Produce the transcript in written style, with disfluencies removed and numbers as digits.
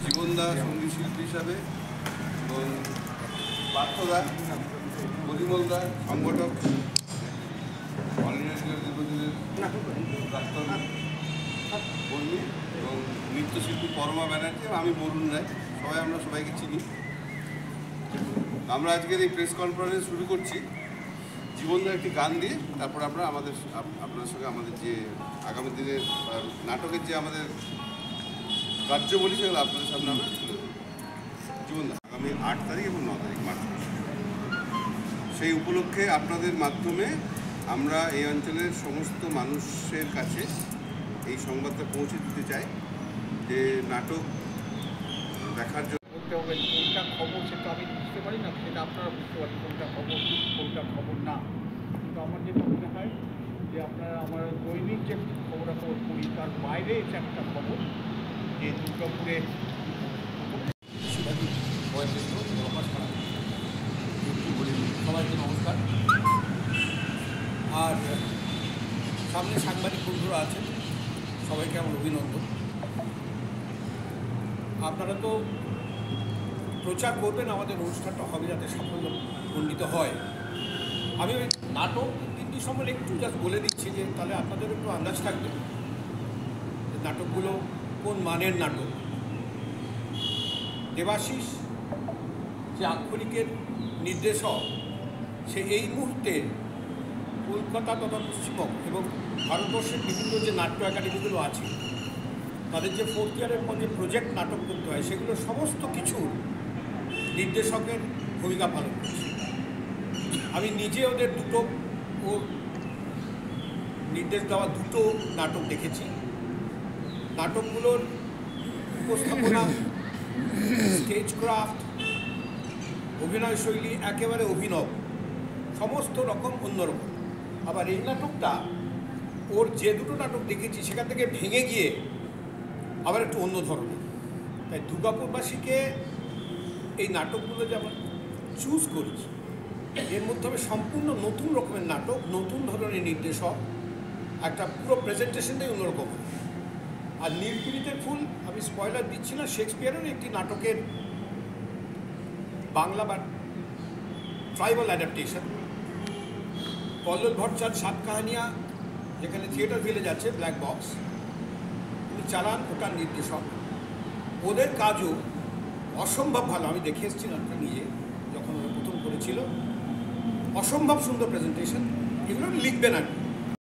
জীবনদা সঙ্গীত শিল্পী হিসাবে এবং পার্থদা, পরিমলদা সংগঠক, অল ইন্ডিয়া দীর্ঘদিনের প্রাক্তন কর্মী এবং নৃত্যশিল্পী পরমা ব্যানার্জি, আমি বরুণ রায়, আমরা সবাইকে চিনি। আমরা আজকের এই প্রেস কনফারেন্স শুরু করছি জীবনদা একটি গান দিয়ে, তারপর আমরা আপনার সঙ্গে আমাদের যে আগামী দিনের নাটকের যে আমাদের কার্যবলী সেগুলো আপনাদের সামনে আমরা তুলে দেবো। জীবনদা আগামী 8 তারিখ এবং 9 তারিখ মার্চ, সেই উপলক্ষে আপনাদের মাধ্যমে আমরা এই অঞ্চলের সমস্ত মানুষের কাছে এই সংবাদটা পৌঁছে দিতে চাই যে নাটক দেখার জন্য কোনটা খবর সেটা আমি বুঝতে পারি না, সেটা আপনারা বুঝতে পারেন কোনটা খবর কোনটা খবর না। কিন্তু আমার যেটা মনে হয় যে আপনারা আমার দৈনিক যে খবরাখবর করি তার বাইরে এটা একটা খবর যে দুর্গাপুরে সবাইকে নমস্কার। আর সামনে সাংবাদিক বন্ধুরা আছেন, সবাইকে আমার অভিনন্দন। আপনারা তো প্রচার করবেন আমাদের অনুষ্ঠানটা হবে যাতে সাফল্যমণ্ডিত হয়। আমি ওই নাটক 3টি সময় একটু জাস্ট বলে দিচ্ছি যে তাহলে আপনাদের একটু আন্দাজ থাকবে যে নাটকগুলো কোন মানের নাটক। দেবাশিস যে আক্ষরিকের নির্দেশক, সে এই মুহূর্তে কলকাতা তথা পশ্চিমবঙ্গ এবং ভারতবর্ষের বিভিন্ন যে নাট্য একাডেমিগুলো আছে তাদের যে 4th ইয়ারের পর যে প্রজেক্ট নাটক করতে হয় সেগুলো সমস্ত কিছুর নির্দেশকের ভূমিকা পালন করছে। আমি নিজে ওদের ও নির্দেশ দেওয়া 2টো নাটক দেখেছি। নাটকগুলোর উপস্থাপনা, স্টেজ ক্রাফট, অভিনয় শৈলী একেবারে অভিনব, সমস্ত রকম অন্যরকম। আবার এই নাটকটা ওর যে 2টো নাটক দেখেছি সেখান থেকে ভেঙে গিয়ে আবার একটু অন্য ধরনের। তাই দুর্গাপুরবাসীকে এই নাটকগুলো যেমন চুজ করেছি, এর মধ্যে হবে সম্পূর্ণ নতুন রকমের নাটক, নতুন ধরনের নির্দেশক, একটা পুরো প্রেজেন্টেশনটাই অন্যরকম। আর নীলপীড়িতের ফুল আমি স্পয়লার দিচ্ছি না, শেক্সপিয়ারের একটি নাটকের বাংলা বা ট্রাইবাল অ্যাডাপ্টেশন। পল্লব ভট্টাচার্য 7 কাহানিয়া, যেখানে থিয়েটার ভিলেজ আছে, ব্ল্যাক বক্স, উনি চালান, ওটার নির্দেশক। ওদের কাজও অসম্ভব ভালো, আমি দেখে এসেছি নাটকটা নিজে যখন ওরা প্রথম করেছিল। অসম্ভব সুন্দর প্রেজেন্টেশন, এগুলো লিখবেন আর কি।